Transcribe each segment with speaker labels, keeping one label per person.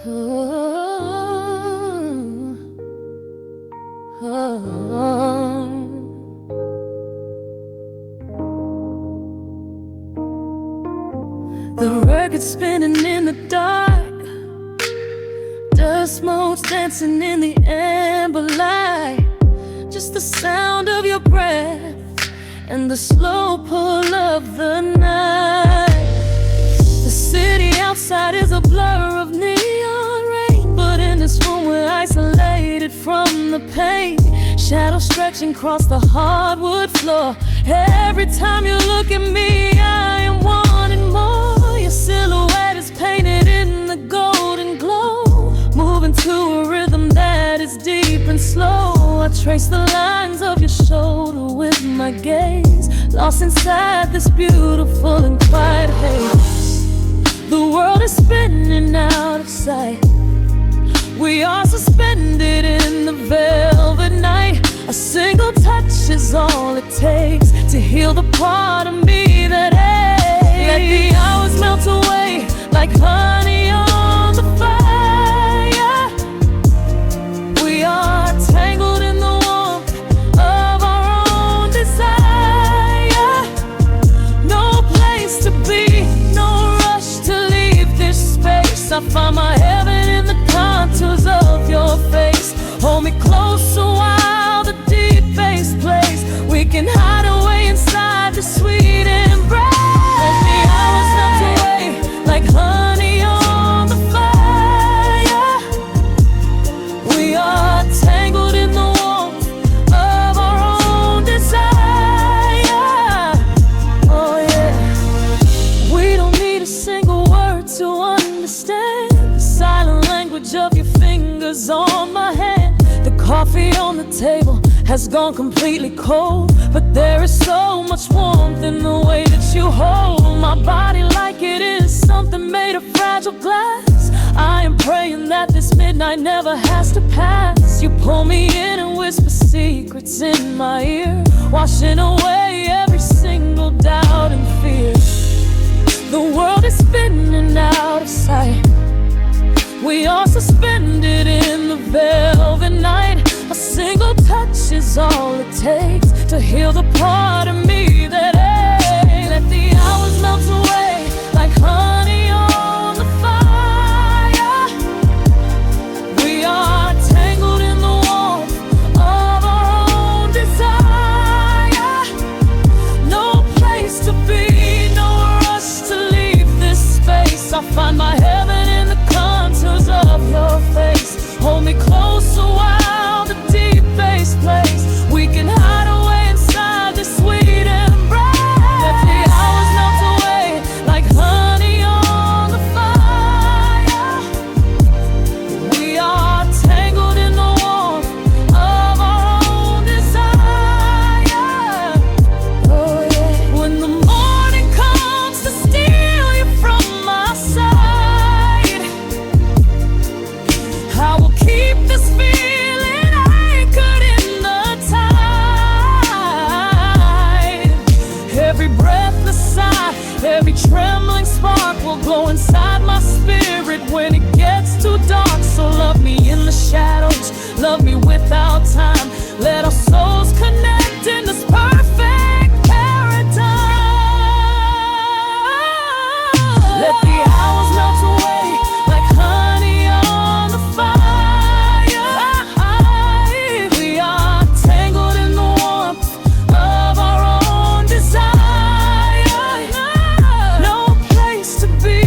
Speaker 1: The record spinning in the dark, dust motes dancing in the amber light. Just the sound of your breath and the slow pull of the night. The city outside is a blur of neon rain, but in this room we're isolated from the pain. Shadows stretching across the hardwood floor. Every time you look at me, I am wanting more. Your silhouette is painted in the golden glow, moving to a rhythm that is deep and slow. I trace the lines of your shoulder with my gaze, lost inside this beautiful and quiet haze. The world is spinning out of sight. We are suspended in the velvet night. A single touch is all it takes to heal the part of me that aches. Let the hours melt away like honey on the fire. We are tangled in the warmth of our own desire. No place to be, no rush to leave this space. I find my heaven in the contours of your face. Hold me closer while the deep bass plays. We can hide away inside the sweet embrace. Let the hours melt away like honey on the fire. We are tangled in the warmth of our own desire. Oh yeah. We don't need a single word to understand the silent language of your fingers on my hand. The coffee on the table has gone completely cold, but there is so much warmth in the way that you hold my body like it is something made of fragile glass. I am praying that this midnight never has to pass. You pull me in and whisper secrets in my ear, washing away every single doubt and fear. The world is spinning out of sight. We are suspended in the velvet night. A single touch is all it takes to heal the part of me that aches. Let the hours melt away like honey on the fire. We are tangled in the warmth of our own desire. No place to be, no rush to leave this space. I find my heaven in the contours of your face. Hold me closer while the deep bass plays. We can hide away inside this sweet embrace. Let the hours melt away like honey on the fire. We are tangled in the warmth of our own desire. Oh yeah. When the morning comes to steal you from my side, I will keep this feeling anchored in the tide. Every breathless sigh, every trembling spark will glow inside my spirit when it gets too dark. So love me in the shadows, love me without time. Let our souls connect in this perfect paradise. Let the hours melt away like honey on the fire. We are tangled in the warmth of our own desire. No place to be,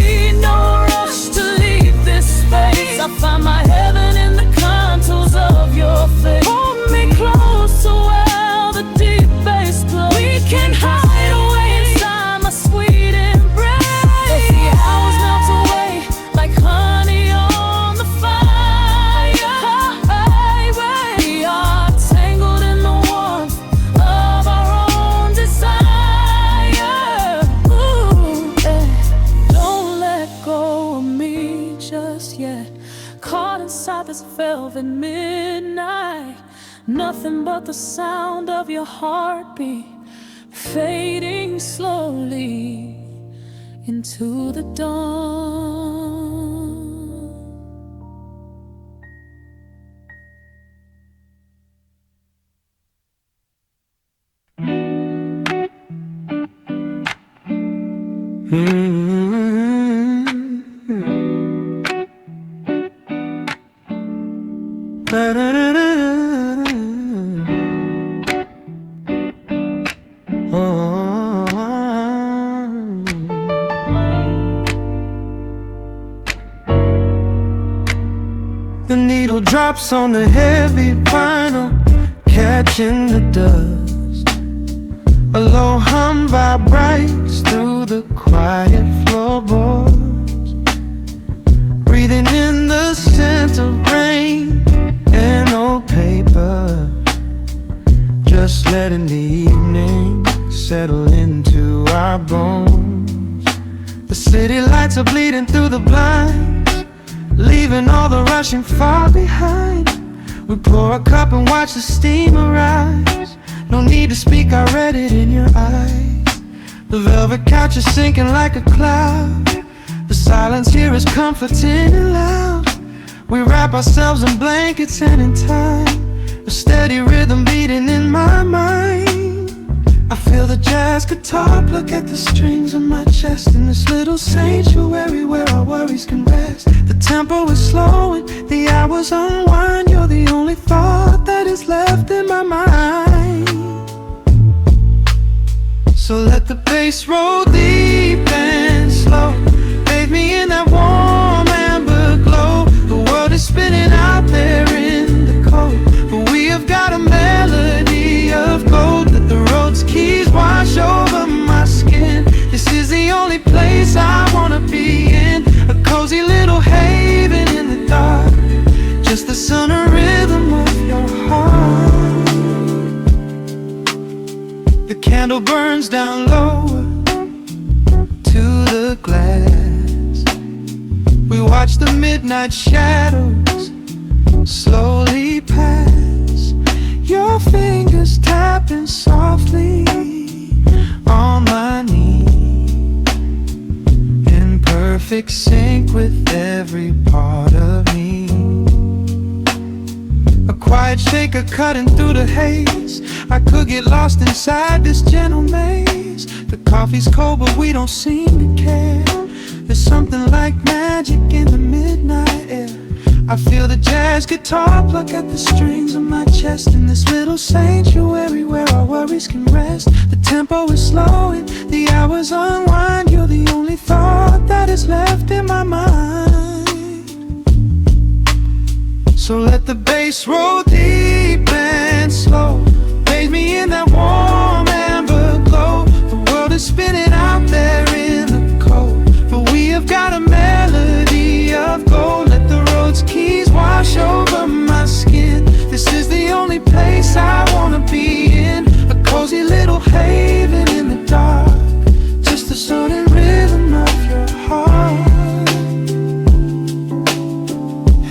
Speaker 1: no rush to leave this space. I find my heaven in the contours of your face. Hold me closer while the deep bass plays. We can hide away inside my sweet embrace. Let the hours melt away like honey on the fire. We are tangled in the warmth of our own desire. Ooh, yeah. Don't let go of me just yet. Caught inside this velvet midnight. Nothing but the sound of your heartbeat fading slowly into the dawn. The needle drops on the heavy vinyl, catching the dust. A low hum vibrates through the quiet floorboards, breathing in the scent of rain and old paper, just letting the evening settle into our bones. The city lights are bleeding through the blinds, leaving all the rushing far behind. We pour a cup and watch the steamer rise. No need to speak, I read it in your eyes. The velvet couch is sinking like a cloud. The silence here is comforting and loud. We wrap ourselves in blankets and in time, a steady rhythm beating in my mind. I feel the jazz guitar pluck at the strings of my chest, in this little sanctuary where our worries can rest. The tempo is slowing, the hours unwind. You're the only thought that is left in my mind. So let the bass roll deep and slow, bathe me in that warm amber glow. The world is spinning out there in the cold, but we have got a melody of gold. Let the road's keys wash over my skin. This is the only place I wanna be in, a cozy little haven in the dark, just the sun and rhythm of your heart. The candle burns down lower to the glass. We watch the midnight shadows slowly pass. Your fingers tapping softly on my knee, in perfect sync with every part of me. A quiet shaker cutting through the haze. I could get lost inside this gentle maze. The coffee's cold but we don't seem to care. There's something like magic in the midnight air. I feel the jazz guitar pluck at the strings of my chest, in this little sanctuary where our worries can rest. The tempo is slowing, the hours unwind. You're the only thought that is left in my mind. So let the bass roll deep and slow, bathe me in that warm amber glow. The world is spinning out there in the cold, but we have got a melody of gold. Let the road's keys wash over my skin. This is the only place I wanna be in, a cozy little haven in the dark, just the sun and rhythm of your heart.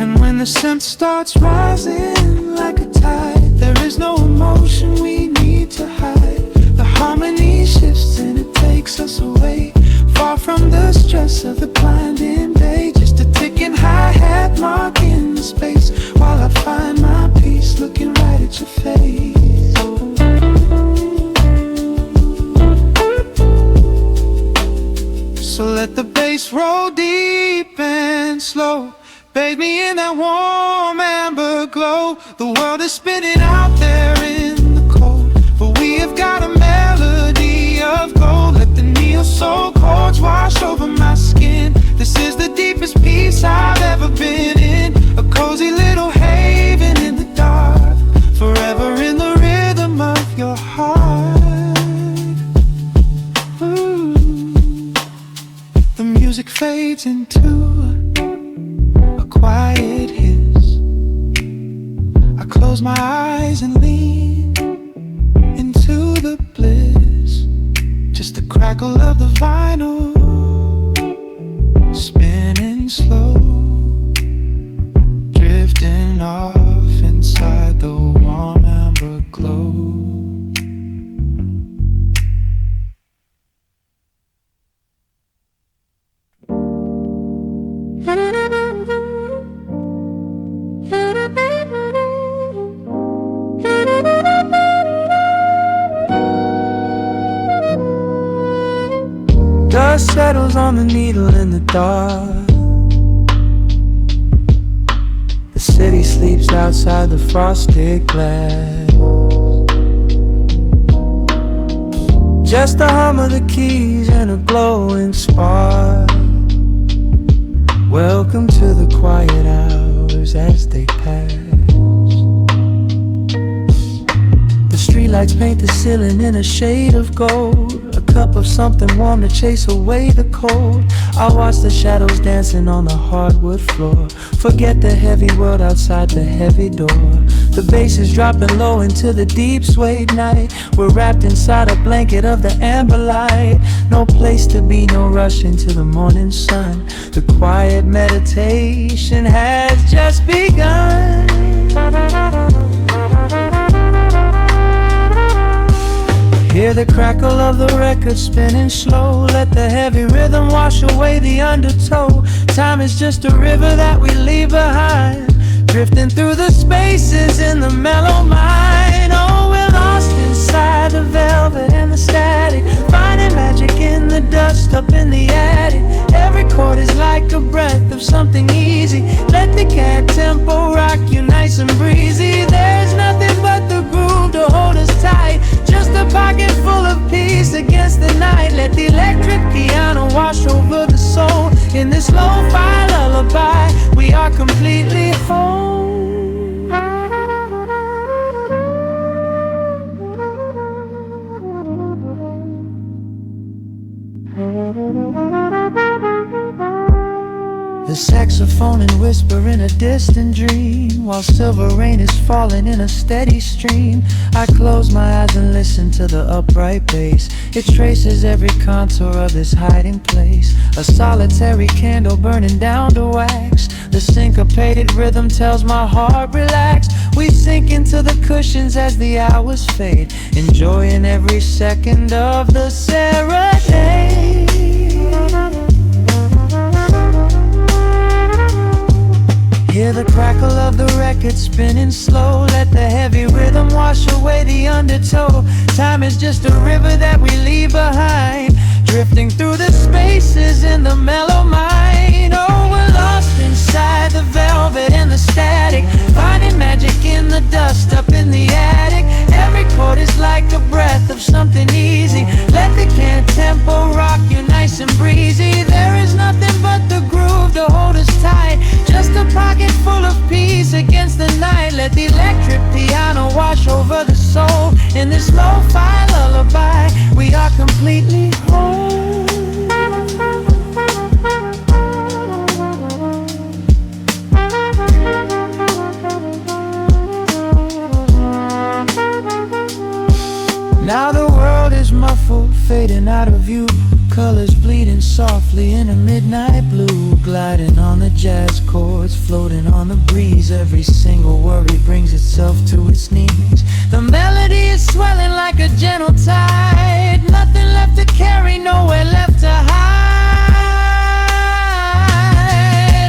Speaker 1: And when the scent starts rising like a tide, there is no emotion we need to hide. The harmony shifts and it takes us away, far from the stress of the blinding day. Just a ticking hi-hat marking the space, while I find my peace looking right at your face. So let the bass roll deep and slow, bathe me in that warm amber glow. The world is spinning out there in the cold, but we have got a melody of gold. Let the neon soul chords wash over my skin. This is the deepest peace I've ever been in, a cozy little haven in the dark, forever in the rhythm of your heart. Ooh. The music fades into a quiet hiss. I close my eyes and lean into the bliss, just the crackle of the vinyl spinning slow, drifting off inside the warm amber glow. Dust settles on the needle in the dark. The
Speaker 2: city sleeps outside the frosted glass. Just the hum of the keys and a glowing spark. Welcome to the quiet hours as they pass. The streetlights paint the ceiling in a shade of gold. A cup of something warm to chase away the cold. I watch the shadows dancing on the hardwood floor. Forget the heavy world outside the heavy door. The bass is dropping low into the deep suede night. We're wrapped inside a blanket of the amber light. No place to be, no rush into the morning sun. The quiet meditation has just begun. Hear the crackle of the record spinning slow. Let the heavy rhythm wash away the undertow. Time is just a river that we leave behind, drifting through the spaces in the mellow mind. Oh, we're lost inside the velvet and the static, finding magic in the dust up in the attic. Every chord is like a breath of something easy. Let the cat tempo rock you nice and breezy. There's nothing but the groove to hold us tight, just a pocket full of peace against the night. Let the electric piano wash over the soul. In this lo-fi lullaby, we are completely whole. The saxophone and whisper in a distant dream, while silver rain is falling in a steady stream. I close my eyes and listen to the upright bass. It traces every contour of this hiding place. A solitary candle burning down to wax. The syncopated rhythm tells my heart relax. We sink into the cushions as the hours fade, enjoying every second of the serenade. Hear the crackle of the record spinning slow. Let the heavy rhythm wash away the undertow. Time is just a river that we leave behind, drifting through the spaces in the mellow mind. Oh, we're lost inside the velvet and the static, finding magic in the dust up in the attic. Every chord is like a breath of something easy. Let the can tempo rock you nice and breezy. There is nothing but the groove to hold us tight, just a pocket full of peace against the night. Let the electric piano wash over the soul. In this lo-fi lullaby, we are completely whole. Now the world is muffled, fading out of view. Colors bleeding softly in a midnight blue, gliding on the jazz chords, floating on the breeze. Every single worry brings itself to its knees. The melody is swelling like a gentle tide. Nothing left to carry, nowhere left to hide.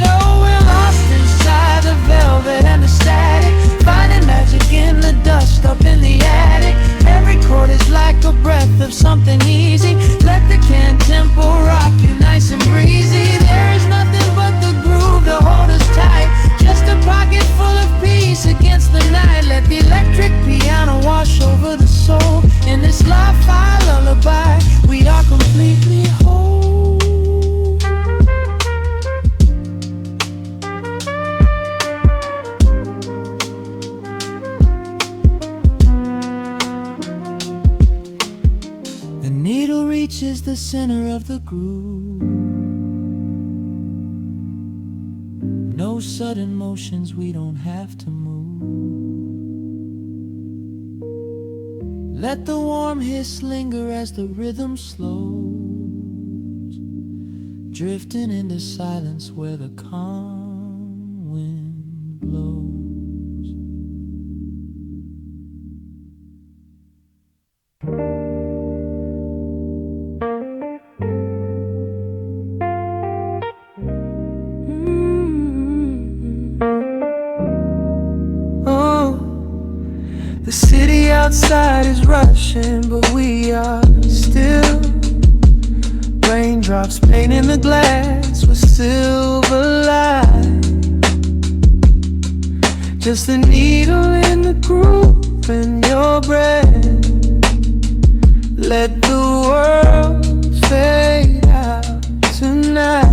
Speaker 2: Oh, we're lost inside the velvet and the static, finding magic in the dust up in the attic. Every chord is like a breath of something easy. Let the can tempo rock you nice and breezy. There is nothing but the groove to hold us tight, just a pocket full of peace against the night. Let the electric piano wash over the soul. In this lo-fi lullaby, we are completely whole. The needle reaches the center of the groove. No sudden motions, we don't have to move. Let the warm hiss linger as the rhythm slows, drifting into silence where the calm wind blows. The city outside is rushing, but we are still. Raindrops painting the glass with silver light. just the needle in the groove in your breath. Let the world fade out tonight.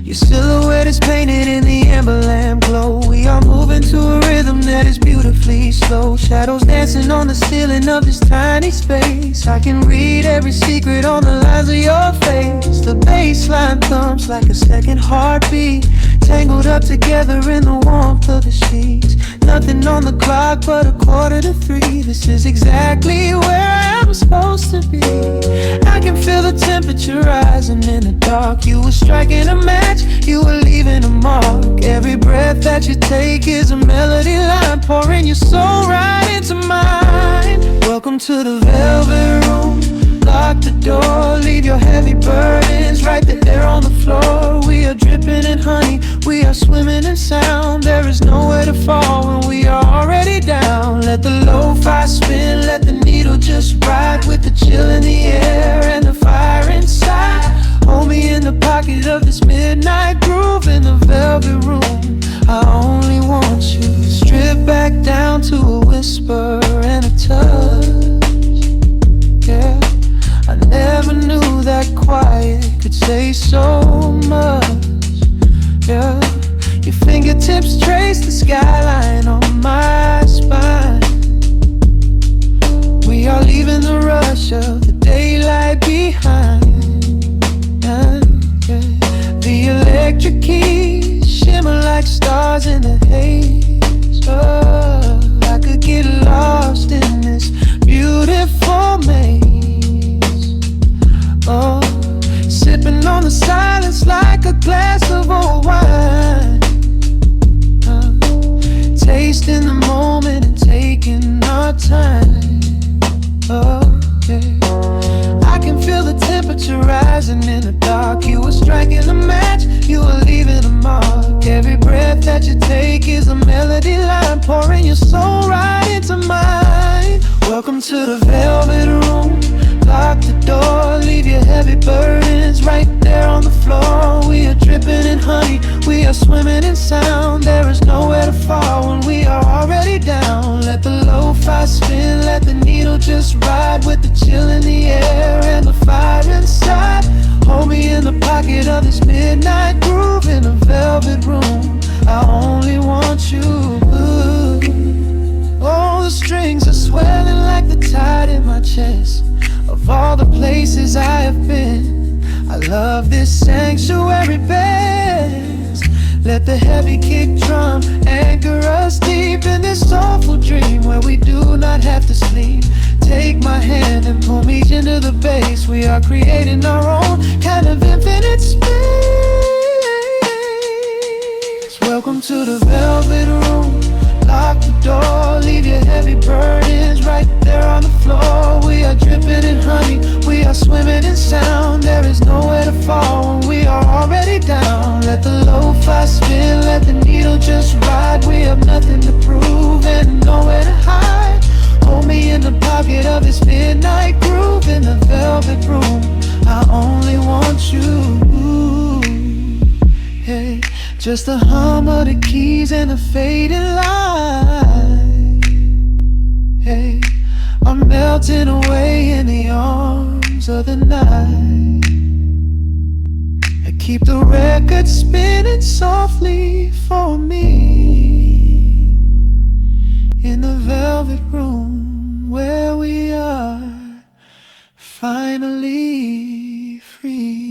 Speaker 2: Your silhouette is painted in the amber lamp glow. We are moving to a rhythm that is beautifully slow. Shadows dancing on the ceiling of this tiny space. I can read every secret on the lines of your face. The bass line thumps like a second heartbeat, tangled up together in the warmth of the sheets. Nothing on the clock but 2:45. This is exactly where I'm supposed to be. I can feel the temperature rising in the dark. You were striking a match, you were leaving a mark. Every breath that you take is a melody line, pouring your soul right into mine. Welcome to the velvet room. Lock the door, leave your heavy burdens right there on the floor. We are dripping in honey, we are swimming in sound. There is nowhere to fall when we are already down. Let the lo-fi spin, let the needle just ride, with the chill in the air and the fire inside. Hold me in the pocket of this midnight groove in the velvet room. I only want you. Strip back down to a whisper and a touch. Yeah, I never knew that quiet could say so much. Yeah, your fingertips trace the skyline on my spine. We are leaving the rush of the daylight behind. The electric keys shimmer like stars in the haze. Oh, I could get lost in this beautiful maze. Oh, sipping on the silence like a glass of old wine. Tasting the moment and taking our time. Oh, yeah. I can feel the temperature rising in the dark. You were striking a match, you were leaving a mark. Every breath that you take is a melody line, pouring your soul right into mine. Welcome to the velvet room. Lock the door, leave your heavy burdens right there on the floor. We are dripping in honey, we are swimming in sound. There is nowhere to fall when we are already down. Let the lo-fi spin, let the needle just ride, with the chill in the air and the fire inside. Hold me in the pocket of this midnight groove in a velvet room. I only want you. Oh, the strings are swelling like the tide in my chest. Of all the places I have been, I love this sanctuary best. Let the heavy kick drum anchor us deep in this soulful dream where we do not have to sleep. Take my hand and pull me into the bass. We are creating our own kind of infinite space. Welcome to the velvet room. Lock the door, leave your heavy burdens right there on the floor. We are dripping in honey, we are swimming in sound. There is nowhere to fall when we are already down. Let the lo-fi spin, let the needle just ride. We have nothing to prove and nowhere to hide. Hold me in the pocket of this midnight groove in the velvet room. I only want you. Hey, just the hum of the keys and the fading light. Hey, I'm melting away in the arms of the night. I keep the record spinning softly for me in the velvet room where we are finally free.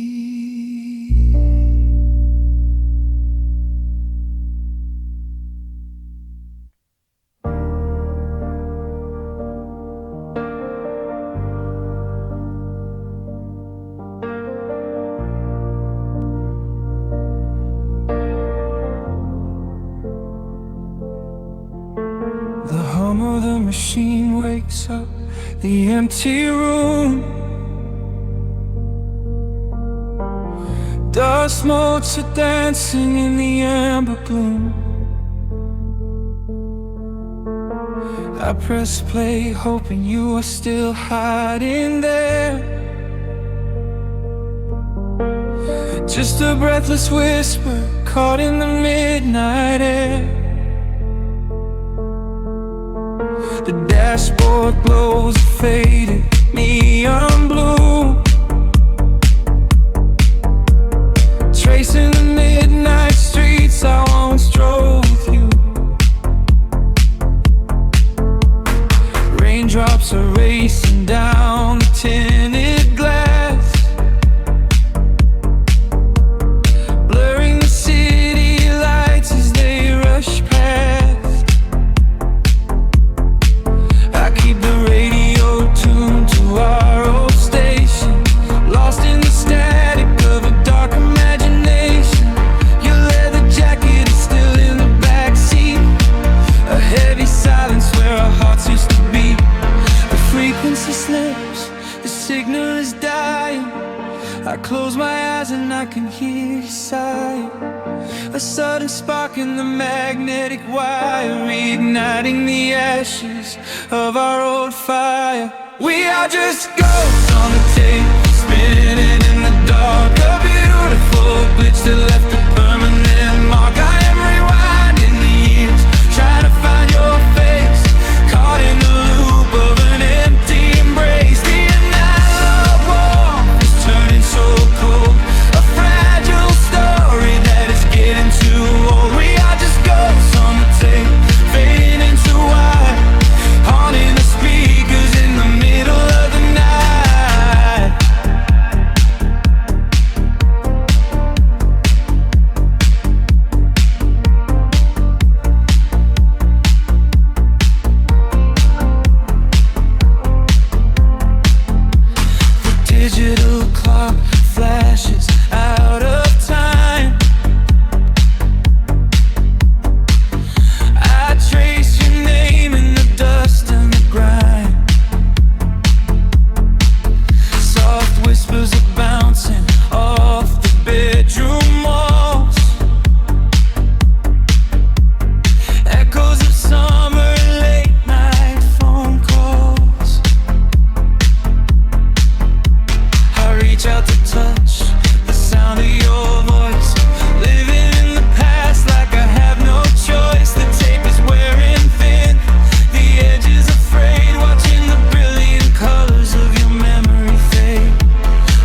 Speaker 2: The machine wakes up the empty room. Dust motes are dancing in the amber gloom. I press play hoping you are still hiding there. Just a breathless whisper caught in the midnight air. The dashboard glows a faded neon blue, tracing the midnight streets I once drove with you. Raindrops are racing down the tinted glass, blurring the city lights as they rush past. I keep the radio tuned to our old station, lost in the static of a dark imagination. Your leather jacket is still in the backseat, a heavy silence where our hearts used to beat. The frequency slips, the signal is dying. I close my eyes and I can hear you sigh. A sudden spark in the magnetic wire, reigniting the ashes of our old fire. We are just ghosts on the tape, spinning in the dark. A beautiful glitch that left a permanent mark. I am rewinding the years, trying to find your face, caught in the loop of an empty embrace. The analog warmth is turning so cold, a fragile story that is getting too old. We are just ghosts on the tape, fading into white, haunting the speakers in the middle of the night. The digital clock flashes out of time. I trace your name in the dust and the grime. Soft whispers are bouncing off the bedroom walls, echoes of summer late night phone calls. I reach out to touch the sound of your voice, living in the past like I have no choice. The tape is wearing thin, the edge is afraid, watching the brilliant colors of your memory fade.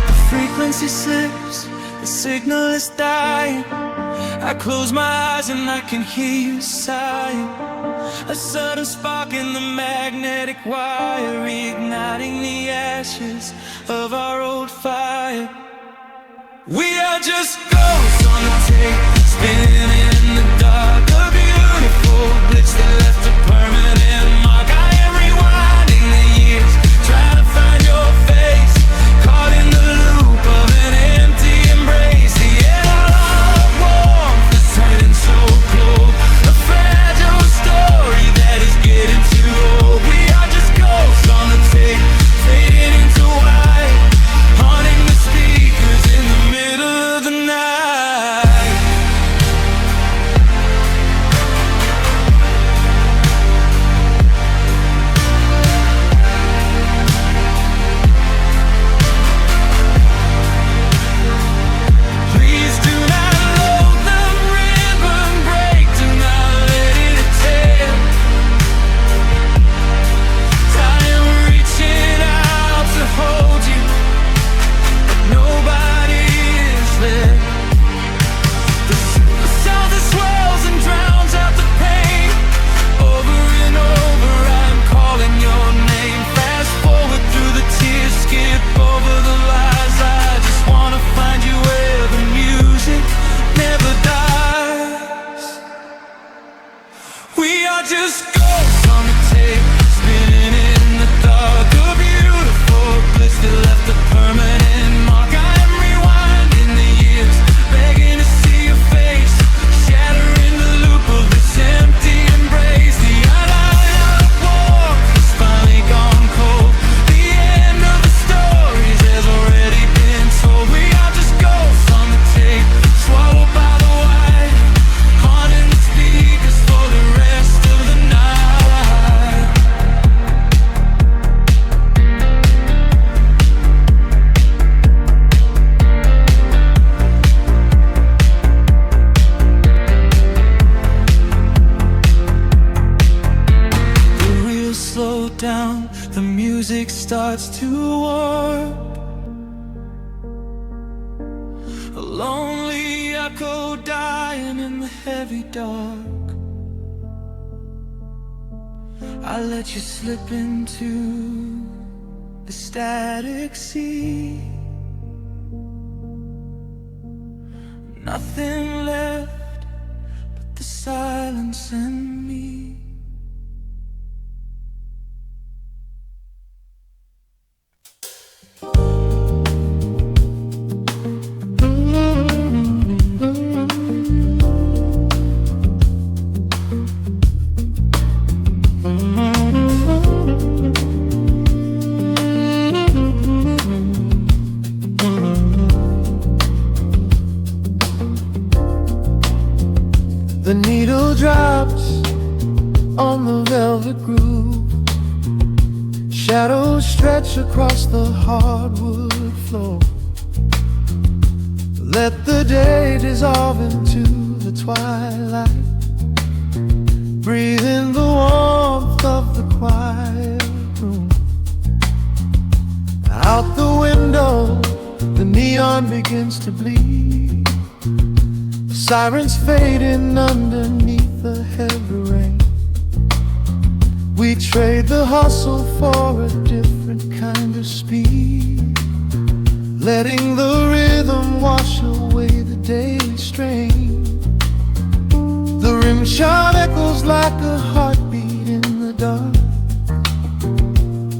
Speaker 2: The frequency slips, the signal is dying. I close my eyes and I can hear you sighing. A sudden spark in the magnetic wire, reigniting the ashes of our old fire. We are just ghosts on the tape, spinning in the dark. A beautiful glitch that left a permanent mark. I am rewinding the years, trying to find your face, caught in the loop of an empty embrace. The analog warmth is turning so cold, a fragile story that is getting too old. We are just ghosts on the tape, fading into white, haunting the speakers in the middle of the night. starts to warp. A lonely echo dying in the heavy dark. I let you slip into the static sea. Nothing left but the silence and me. The needle drops on the velvet groove. Shadows stretch across the hardwood floor. Let the day dissolve into the twilight. Breathe in the warmth of the quiet room. Out the window, the neon begins to bleed. Sirens fading underneath the heavy rain. We trade the hustle for a different kind of speed, letting the rhythm wash away the daily strain. The rim shot echoes like a heartbeat in the dark.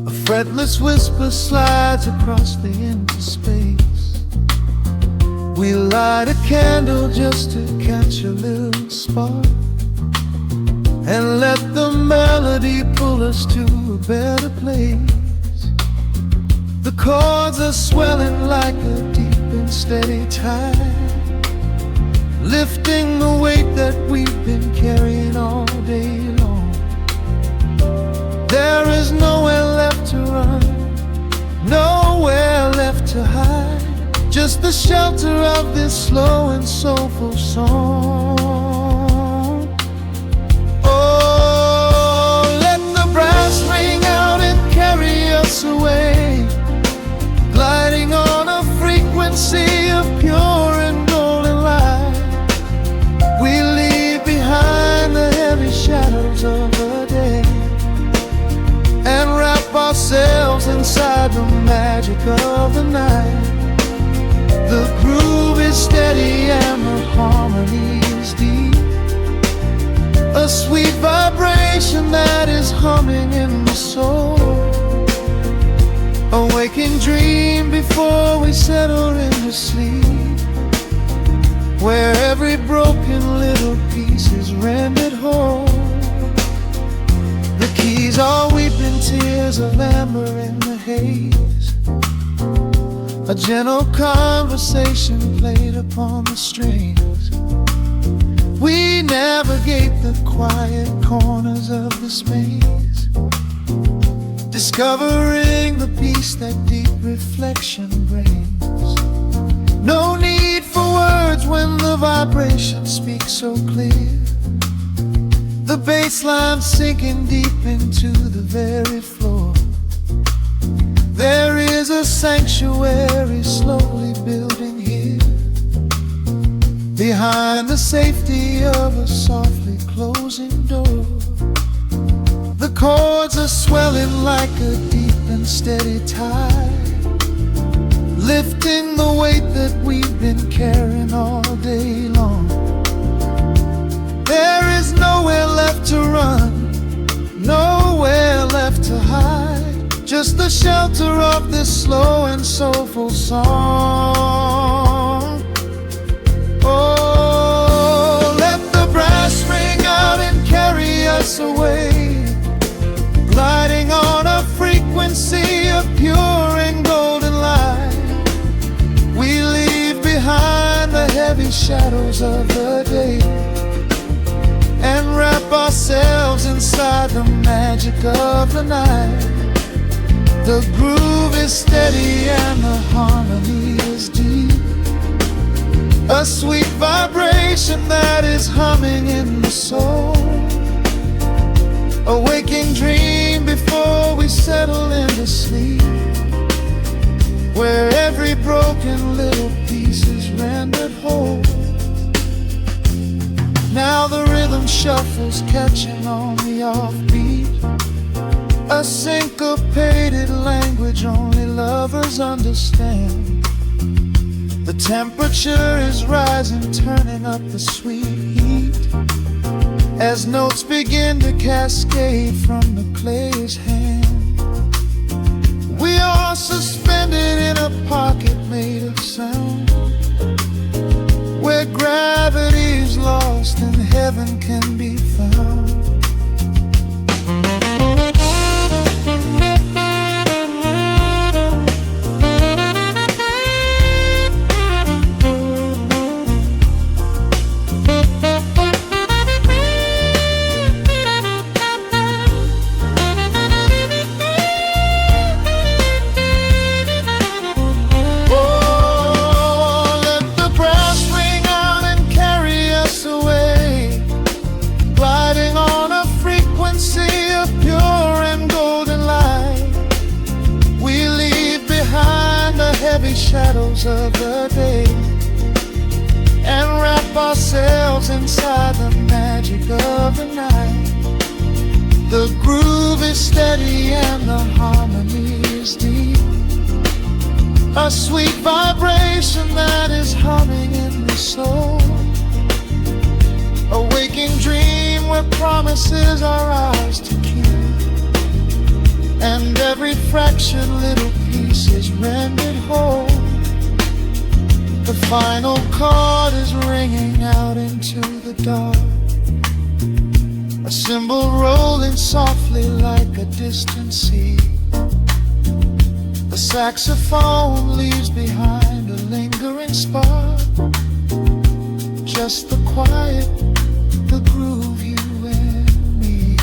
Speaker 2: A fretless whisper slides across the empty space. We light a candle just to catch a little spark, and let the melody pull us to a better place. The chords are swelling like a deep and steady tide, lifting the weight that we've been carrying all day long. There is nowhere left to run, nowhere left to hide. Just the shelter of this slow and soulful song. Oh, let the brass ring out and carry us away, gliding on a frequency of pure and golden light. We leave behind the heavy shadows of the day, and wrap ourselves inside the magic of the night. The groove is steady and the harmony is deep, a sweet vibration that is humming in the soul. A waking dream before we settle into sleep, where every broken little piece is rendered whole. The keys are weeping tears of amber in the haze. A gentle conversation played upon the strings. We navigate the quiet corners of this maze, discovering the peace that deep reflection brings. No need for words when the vibration speaks so clear. The bass line sinking deep into the very floor. There is a sanctuary slowly building here, behind the safety of a softly closing door. The chords are swelling like a deep and steady tide, lifting the weight that we've been carrying all day long. There is nowhere left to run, nowhere left to hide. Just the shelter of this slow and soulful song. Oh, let the brass ring out and carry us away, gliding on a frequency of pure and golden light. We leave behind the heavy shadows of the day, and wrap ourselves inside the magic of the night. The groove is steady and the harmony is deep, a sweet vibration that is humming in the soul. A waking dream before we settle into sleep, where every broken little piece is rendered whole. Now the rhythm shuffles, catching on the offbeat, a syncopated language only lovers understand. The temperature is rising, turning up the sweet heat, as notes begin to cascade from the clay's hand. We are suspended in a pocket made of sound, where gravity is lost and heaven can be found. Shadows of the day, and wrap ourselves inside the magic of the night. The groove is steady and the harmony is deep, a sweet vibration that is humming in the soul, a waking dream where promises are ours to keep, and every fractured little piece is rendered whole. The final chord is ringing out into the dark, a cymbal rolling softly like a distant sea. The saxophone leaves behind a lingering spark, just the quiet, the groove, you and me.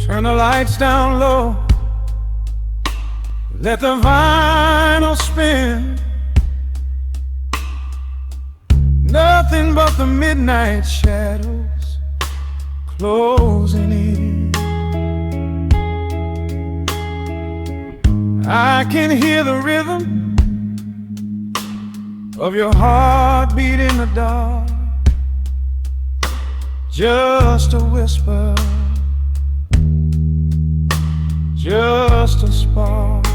Speaker 3: Turn the lights down low, let the vinyl spin. Nothing but the midnight shadows closing in. I can hear the rhythm of your heartbeat in the dark, just a whisper, just a spark.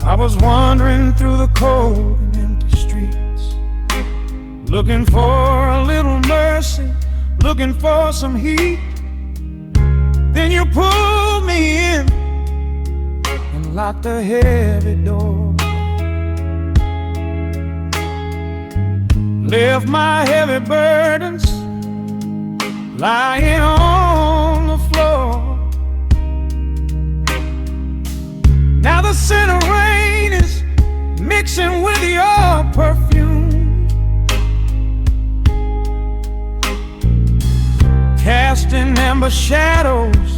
Speaker 3: I was wandering through the cold and empty streets, looking for a little mercy, looking for some heat. Then you pulled me in and locked the heavy door, left my heavy burdens lying on the floor. Now the scent of rain is mixing with your perfume, casting amber shadows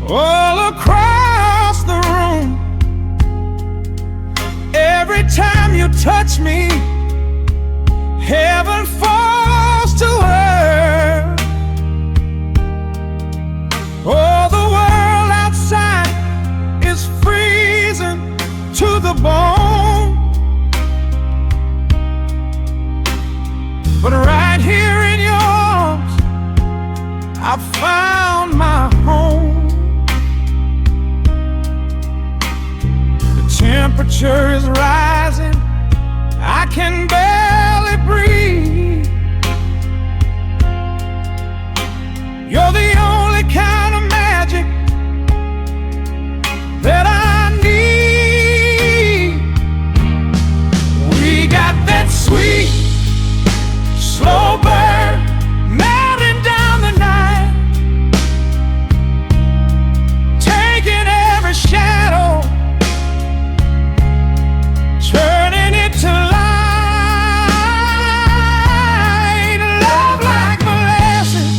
Speaker 3: all across the room. Every time you touch me, heaven falls to earth. Oh, the world outside is freezing I found my home. The temperature is rising, I can barely breathe. You're the only kind of magic that I need. We got that sweet, slow burn, melting down the night, taking every shadow, turning it to light. Love like molasses,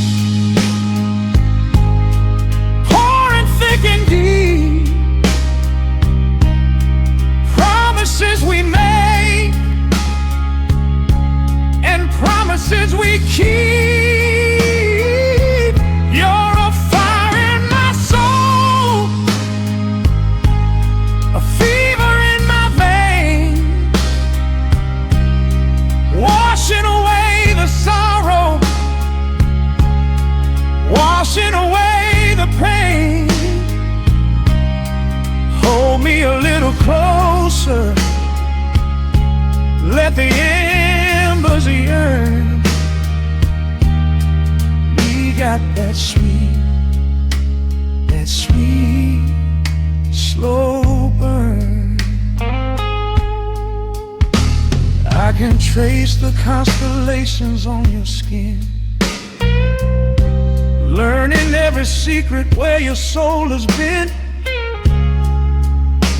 Speaker 3: pouring thick and deep. Promises we make and promises we keep. You're a fire in my soul, a fever in my veins, washing away the sorrow, washing away the pain. Hold me a little closer, let the embers yearn. We got that sweet, slow burn. I can trace the constellations on your skin, learning every secret where your soul has been.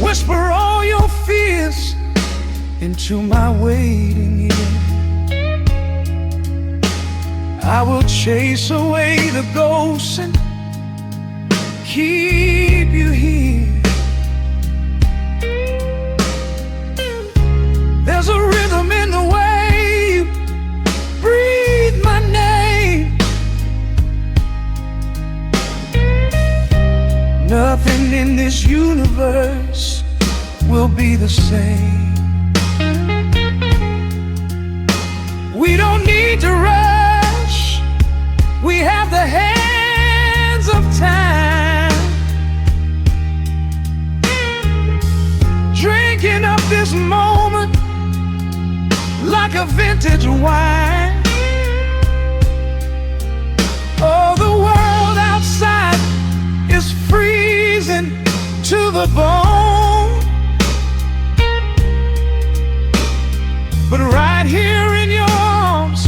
Speaker 3: Whisper all your fears into my waiting ear. I will chase away the ghosts and keep you here. There's a rhythm in the way you breathe my name. Nothing in this universe will be the same. We don't need to rush, we have the hands of time, drinking up this moment like a vintage wine. Oh, the world outside is freezing to the bone, but right here in your arms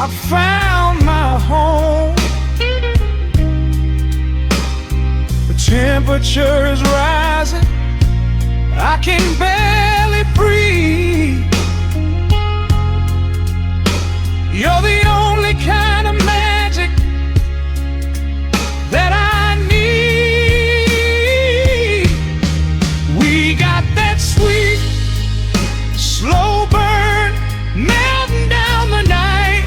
Speaker 3: I found my home. The temperature is rising, I can barely breathe. You're the only kind of magic that I need. We got that sweet, slow burn, melting down the night,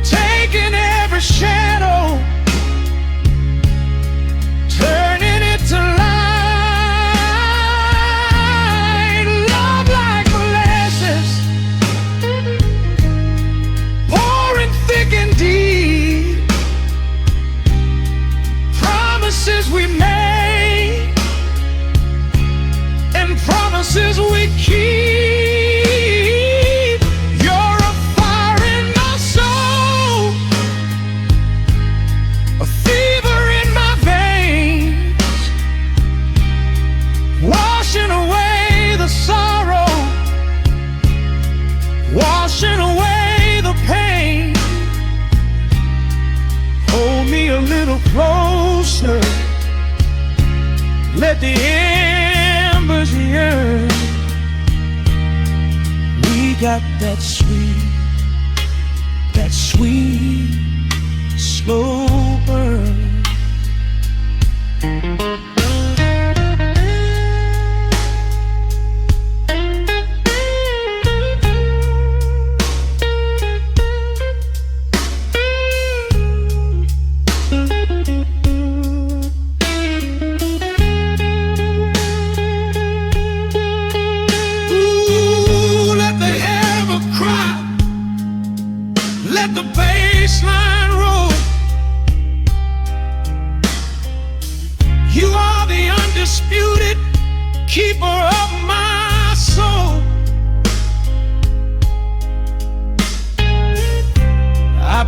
Speaker 3: taking every shadow, turning it to light. Love like molasses, pouring thick and deep. Promises we made and promises we keep. You're a fire in my soul, a fever in my veins, washing away the sorrow, washing away the pain. Hold me a little closer, let the embers yearn. We got that sweet, slow burn.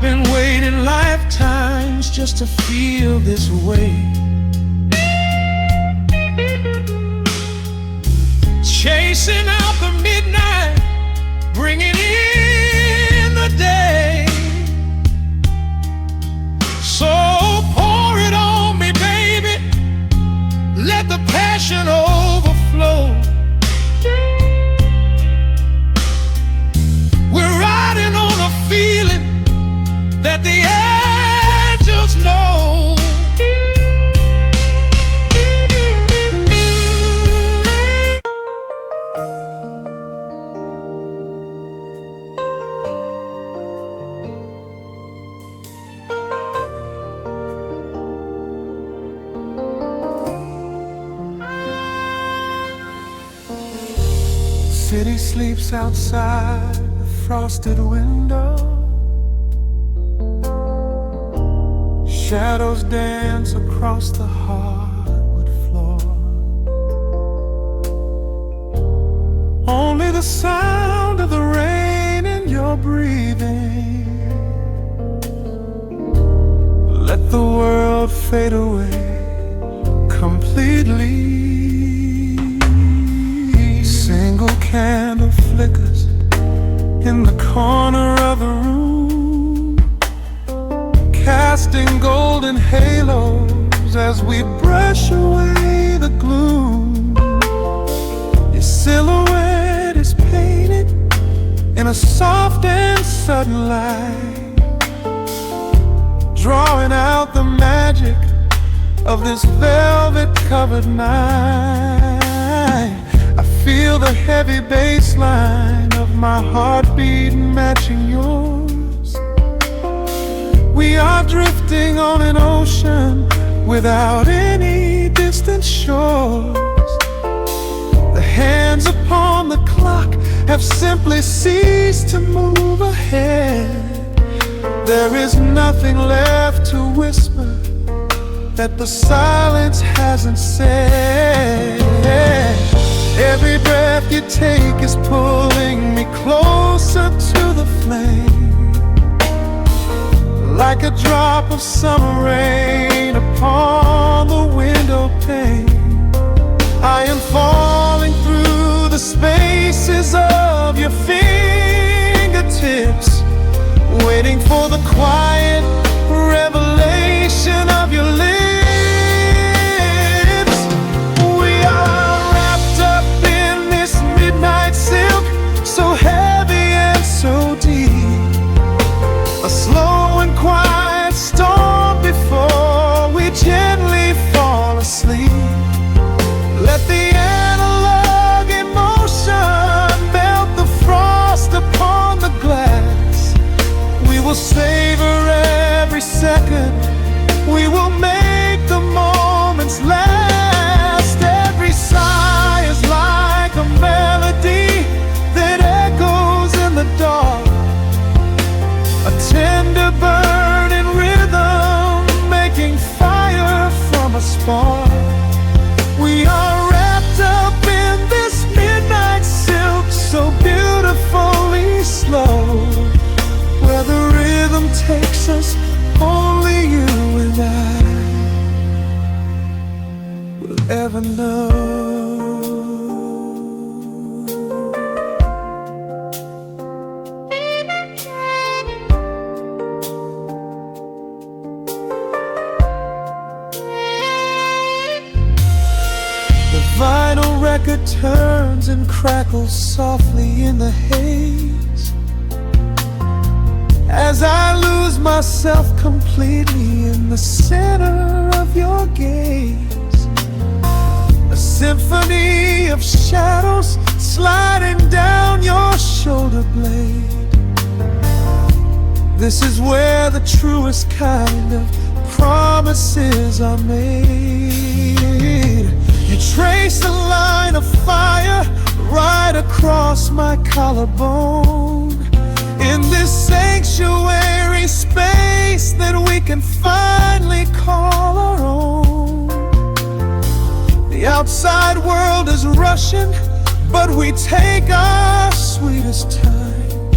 Speaker 3: I've been waiting lifetimes just to feel this way. Chasing out the midnight, bringing in the day. So pour it on me, baby, let the passion overflow. We're riding on a feeling that the angels know.
Speaker 2: City sleeps outside the frosted window. Shadows dance across the hardwood floor. Only the sound of the rain in your breathing. Let the world fade away completely. Single candle flickers in the corner of the room, casting golden halos as we brush away the gloom. Your silhouette is painted in a soft and sudden light, drawing out the magic of this velvet-covered night. I feel the heavy bass line of my heartbeat matching yours. We are drifting on an ocean without any distant shores. The hands upon the clock have simply ceased to move ahead. There is nothing left to whisper that the silence hasn't said. Every breath you take is pulling me closer to the flame, like a drop of summer rain upon the window pane. I am falling through the spaces of your fingertips, waiting for the quiet revelation of your lips. We are wrapped up in this midnight silk, so heavy and so deep. A slow and quiet storm before we gently fall asleep. Let the analog emotion melt the frost upon the glass. We will savor every second, we will make the moments last. Every sigh is like a melody that echoes in the dark, a tender burning rhythm making fire from a spark. We are wrapped up in this midnight silk, so beautifully slow, where the rhythm takes us, only you and I will ever know. The vinyl record turns and crackles softly in the haze, as I lose myself completely in the center of your gaze. A symphony of shadows sliding down your shoulder blade. This is where the truest kind of promises are made. You trace a line of fire right across my collarbone, in this sanctuary space that we can finally call our own. The outside world is rushing, but we take our sweetest time,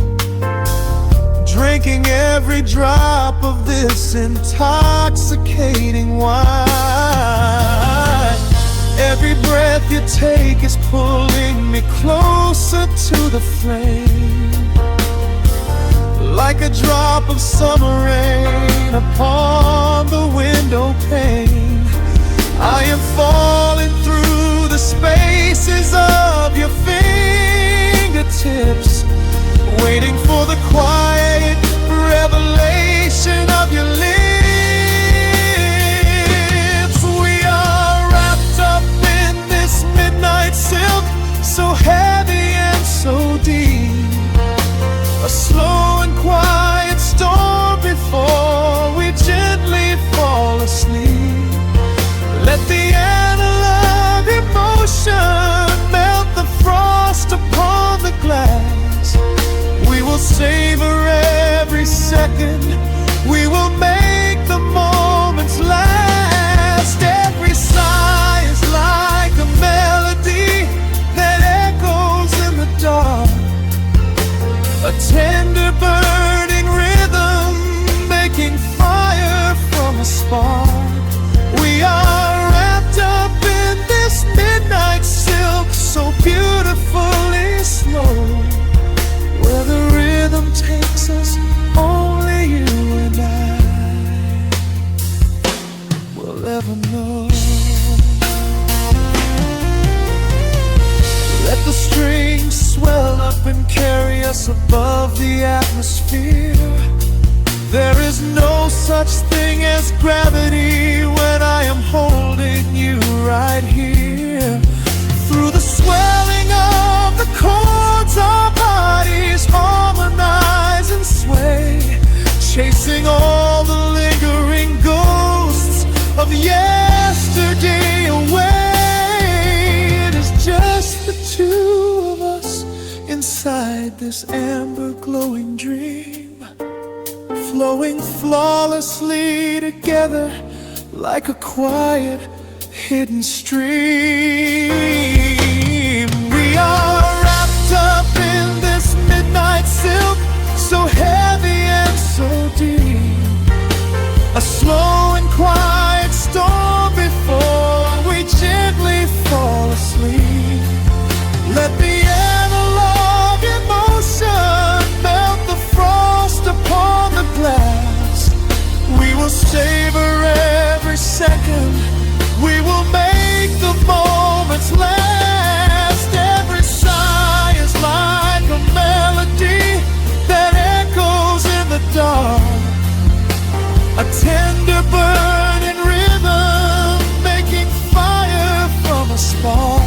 Speaker 2: drink
Speaker 3: drinking every drop of this intoxicating wine. Every breath you take is pulling me closer to the flame, like a drop of summer rain upon the window pane. I am falling through the spaces of your fingertips, waiting for the quiet revelation of your lips. We are wrapped up in this midnight silk, so heavy and so deep, a slow and quiet storm before we gently fall asleep. Let the analog emotion melt the frost upon the glass. We will savor every second, we will make the moments last. Every sigh is like a melody that echoes in the dark, a tender burning rhythm making fire from a spark. We are wrapped up in this midnight silk, so beautifully slow, where the rhythm takes us, only you and I will ever know. Let the strings swell up and carry us above the atmosphere. There is no such thing as gravity when I am holding you right here. Through the swelling of the chords, our bodies harmonize and sway, chasing all the lingering ghosts of yesterday away. It is just the two of us inside this amber glowing dream, flowing flawlessly together like a quiet hidden stream. We are wrapped up in this midnight silk, so heavy and so deep, a slow and quiet storm before we gently fall asleep. Let the analog emotion melt the frost upon the glass. We will savor every second, we will make the moments last. Every sigh is like a melody that echoes in the dark, a tender burning rhythm making fire from a spark.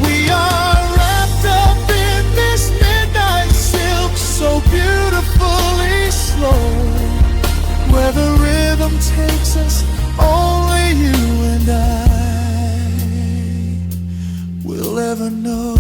Speaker 3: We are wrapped up in this midnight silk, so beautifully slow, where the rhythm takes us, only you and I will ever know.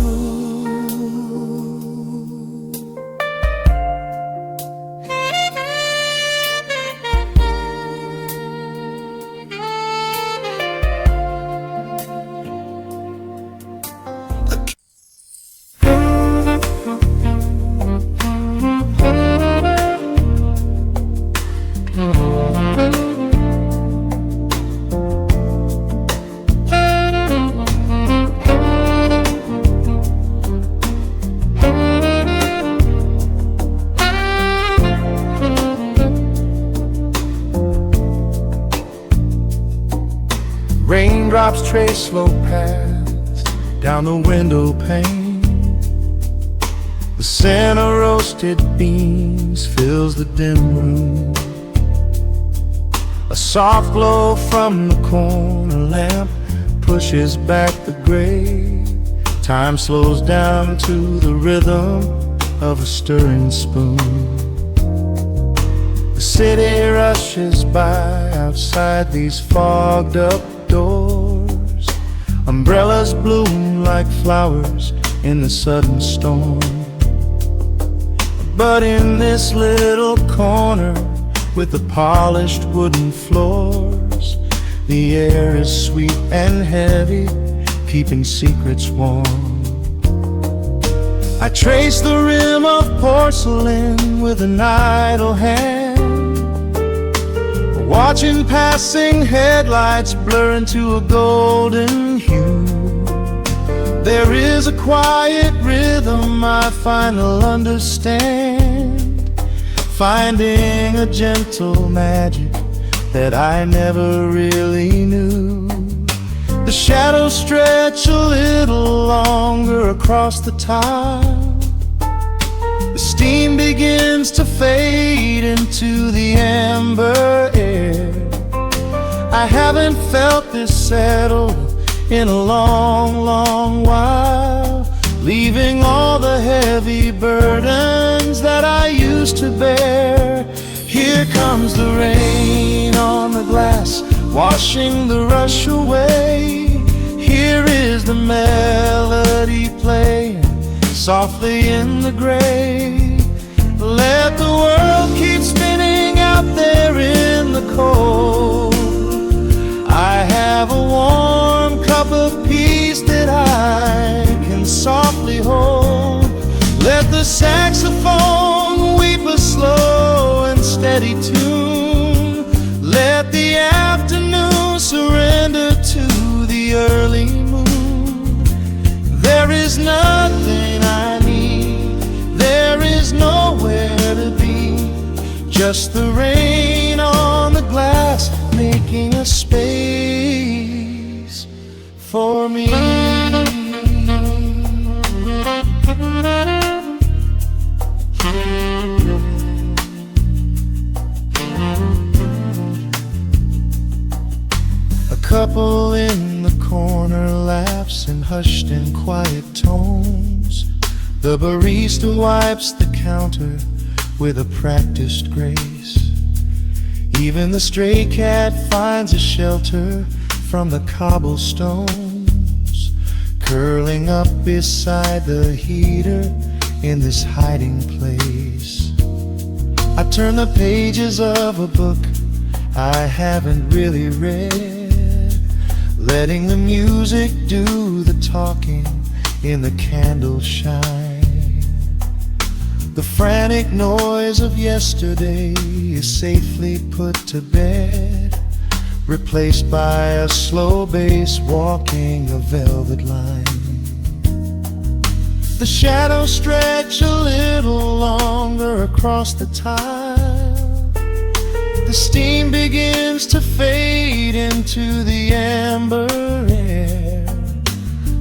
Speaker 4: Raindrops trace slow paths down the window pane. The scent of roasted beans fills the dim room. A soft glow from the corner lamp pushes back the gray. Time slows down to the rhythm of a stirring spoon. The city rushes by outside these fogged up doors. Umbrellas bloom like flowers in the sudden storm. But in this little corner with the polished wooden floors, the air is sweet and heavy, keeping secrets warm. I trace the rim of porcelain with an idle hand, watching passing headlights blur into a golden hue. There is a quiet rhythm I finally understand, finding a gentle magic that I never really knew. The shadows stretch a little longer across the tile. The steam begins to fade into the amber air. I haven't felt this settled in a long, long while, leaving all the heavy burdens that I used to bear. Here comes the rain on the glass, washing the rush away. Here is the melody playing softly in the gray. Let the world keep spinning out there in the cold. I have a warm cup of peace that I can softly hold. Let the saxophone weep a slow and steady tune. Let the afternoon surrender to the early moon. There is nothing I need, there is nowhere to be, just the rain on the glass making a space for me. A couple in the corner laughs in hushed and quiet tones. The barista wipes the counter with a practiced grace. Even the stray cat finds a shelter from the cobblestones, curling up beside the heater in this hiding place. I turn the pages of a book I haven't really read, letting the music do the talking in the candle shine. The frantic noise of yesterday is safely put to bed, replaced by a slow bass walking a velvet line. The shadows stretch a little longer across the tile. The steam begins to fade into the amber air.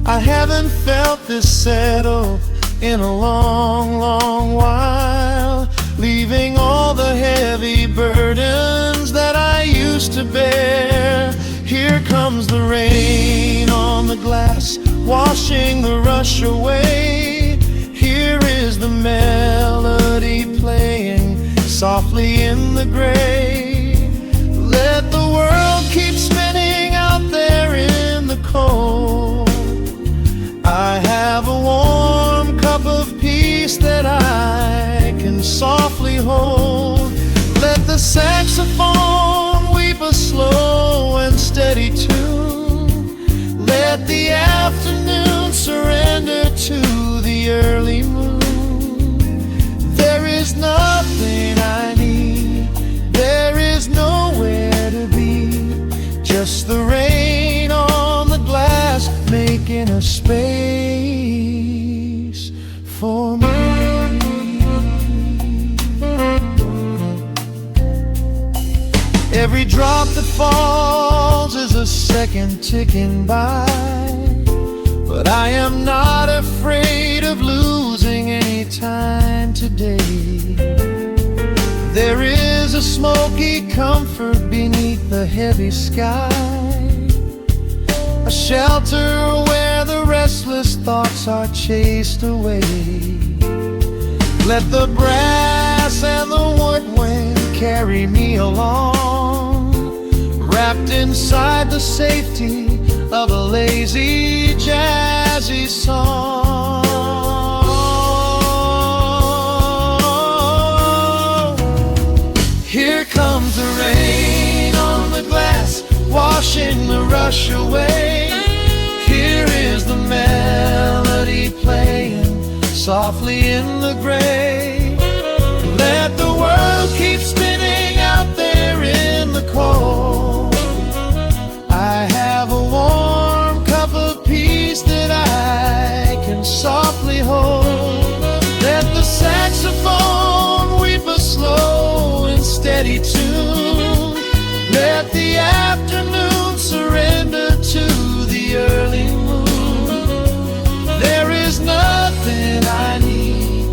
Speaker 4: I haven't felt this settle in a long, long while, leaving all the heavy burdens that I used to bear. Here comes the rain on the glass, washing the rush away. Here is the melody playing softly in the gray. Let the world keep spinning out there in the cold. I have a warm cup of peace that I can softly hold. Let the saxophone weep a slow and steady tune. Let the afternoon surrender to the early moon. There is nothing I need, there is nowhere to be, just the rain on the glass making a space for me. Every drop that falls is a second ticking by, but I am not afraid of losing any time today. There is a smoky comfort beneath the heavy sky, a shelter where the restless thoughts are chased away. Let the brass and the woodwind carry me along, wrapped inside the safety of a lazy, jazzy song. Here comes the rain on the glass, washing the rush away. Here is the melody playing
Speaker 2: softly in the gray. Let the world keep spinning out there in the cold. I have a warm cup of peace that I can softly hold. Let the saxophone weep a slow and steady tune. Let the afternoon surrender to the early moon. There is nothing I need,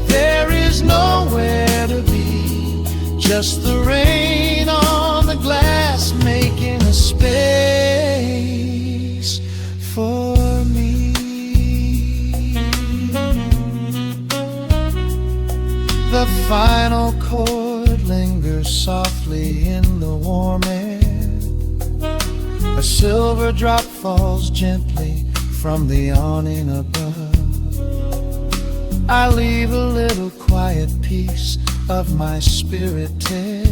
Speaker 2: there is nowhere to be, just the rain on the glass making a space for me. The final chord lingers softly in the warm air. A silver drop falls gently from the awning above. I leave a little quiet piece of my spirit there,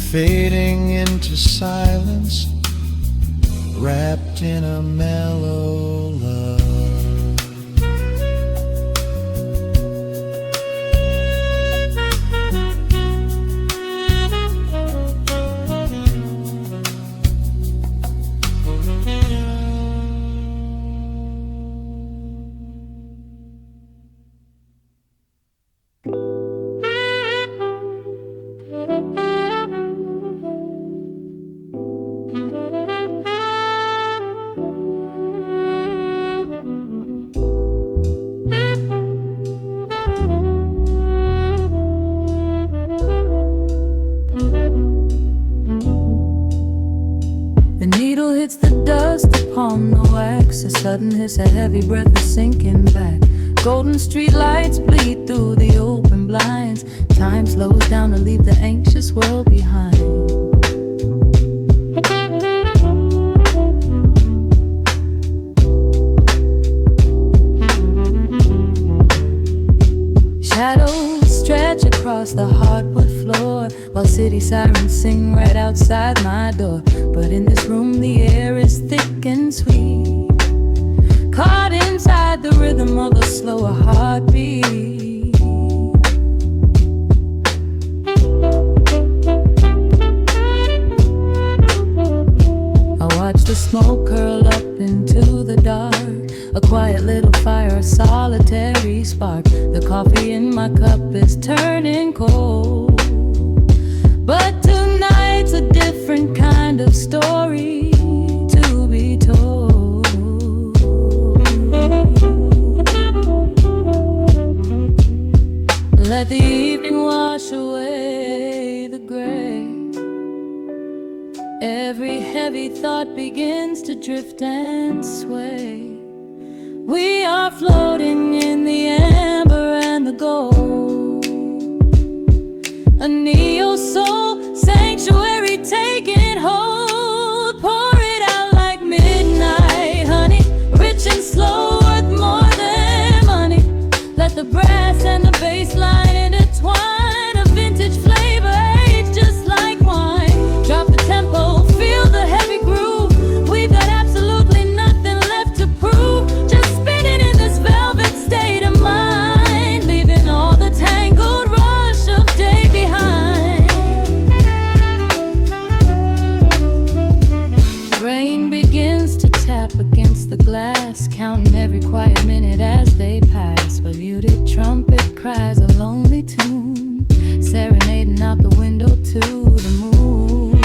Speaker 2: fading into silence, wrapped in a mellow love.
Speaker 1: The needle hits the dust upon the wax. A sudden hiss, a heavy breath is sinking back. Golden street lights bleed through the open blinds. Time slows down to leave the anxious world behind. Shadows stretch across the hardwood floor, while city sirens sing right outside my door. But in this room the air is thick and sweet, caught inside the rhythm of a slower heartbeat. I watch the smoke curl up into the dark, a quiet little fire, a solitary spark. The coffee in my cup is turning cold, but tonight's a different kind of story to be told. Let the evening wash away the gray. Every heavy thought begins to drift and sway. We are floating in the amber and the gold, a neo-soul sanctuary taking hold. Pour it out like midnight honey, rich and slow, worth more than money. Let the brass and the bass line intertwine, a vintage flavor aged just like wine. Drop the tempo, feel the heavy groove. We've got absolutely nothing left to prove, just spinning in this velvet state of mind, leaving all the tangled rush of day behind. Rain begins to tap against the glass, counting every quiet minute as they pass. A muted trumpet cries a lonely tune, serenading out the window to the moon.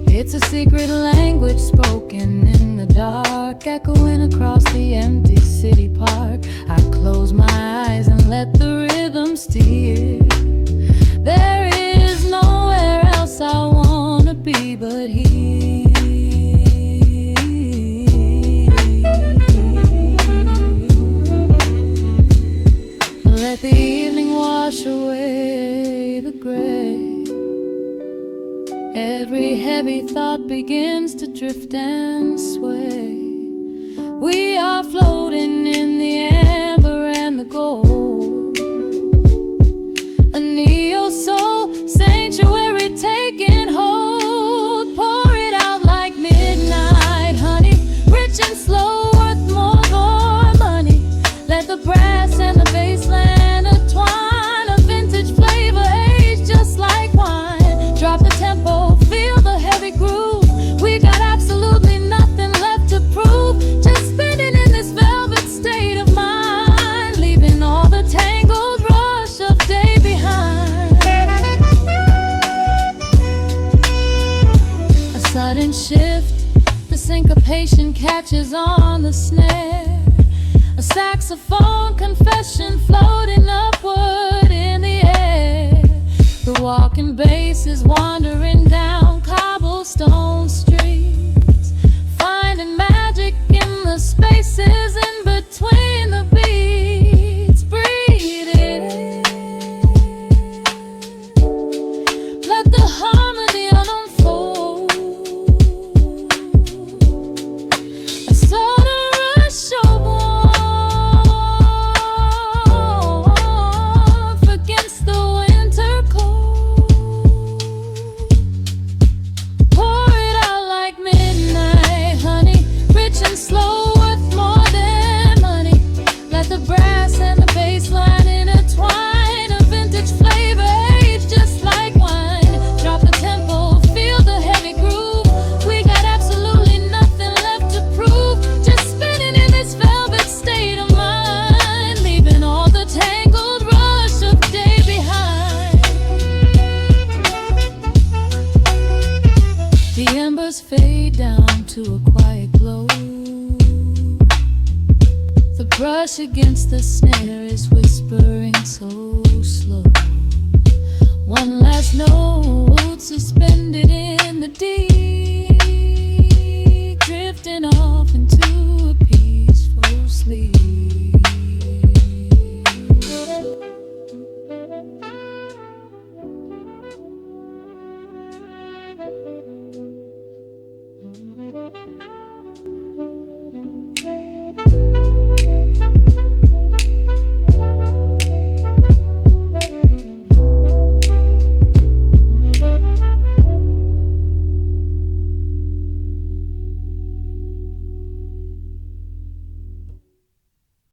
Speaker 1: It's a secret language spoken in the dark, echoing across the empty city park. I close my eyes and let the rhythm steer. There is nowhere else I wanna be but here. Let the evening wash away the gray. Every heavy thought begins to drift and sway. We are floating in the amber and the gold, a neo-soul sanctuary take sudden shift, the syncopation catches on the snare. A saxophone confession floating upward in the air. The walking bass is wandering down cobblestone streets, finding magic in the spaces in between the beats. Breathe it in. Let the harmony unfold. A sudden rush of warmth against the winter cold. Pour it out like midnight honey, rich and slow, worth more than money. Let the brass and the bass line intertwine, a vintage flavor aged just like wine. Drop the tempo, feel the heavy groove. We got absolutely nothing left to prove. Just spinning in this velvet state of mind, leaving all the tangled rush of day behind. The embers fade down to a quiet glow. The brush against the snare is whispering so slow. One last note suspended in the deep, drifting off into a peaceful sleep.